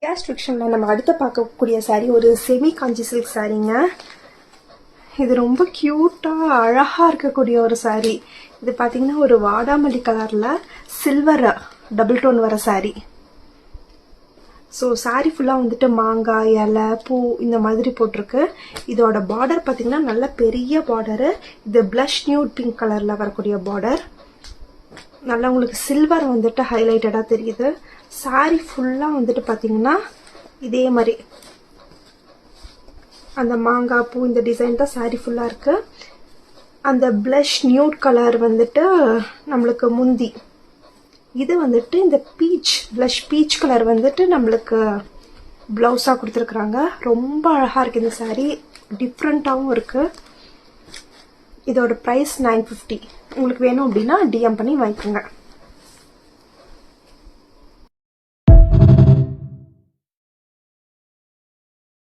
Cash செக்ஷனில் நம்ம அடுத்து பார்க்கக்கூடிய saree ஒரு செமி காஞ்சி சில்க் சாரீங்க. இது ரொம்ப க்யூட்டாக அழகாக இருக்கக்கூடிய ஒரு saree. இது பார்த்தீங்கன்னா ஒரு வாடாமல்லி கலரில் சில்வர் டபுள் டோன் வர saree. ஸோ saree ஃபுல்லாக வந்துட்டு மாங்காய் இலை பூ இந்த மாதிரி போட்டிருக்கு. இதோட பார்டர் பார்த்தீங்கன்னா நல்ல பெரிய பார்டரு. இது ப்ளஷ் நியூட் பிங்க் கலரில் வரக்கூடிய பார்டர். நல்லா உங்களுக்கு சில்வர் வந்துட்டு ஹைலைட்டடாக தெரியுது. saree ஃபுல்லாக வந்துட்டு பார்த்தீங்கன்னா இதே மாதிரி அந்த மாங்காய் பூ இந்த டிசைன் தான் saree ஃபுல்லாக இருக்குது. அந்த ப்ளஷ் நியூட் கலர் வந்துட்டு நம்மளுக்கு முந்தி. இது வந்துட்டு இந்த ப்ளஷ் பீச் கலர் வந்துட்டு நம்மளுக்கு ப்ளவுஸாக கொடுத்துருக்குறாங்க. ரொம்ப அழகாக இருக்குது இந்த saree. டிஃப்ரெண்ட்டாகவும் இருக்குது. இதோட ப்ரைஸ் 950. உங்களுக்கு வேணும் அப்படின்னா டிஎம் பண்ணி வாங்கிக்கோங்க.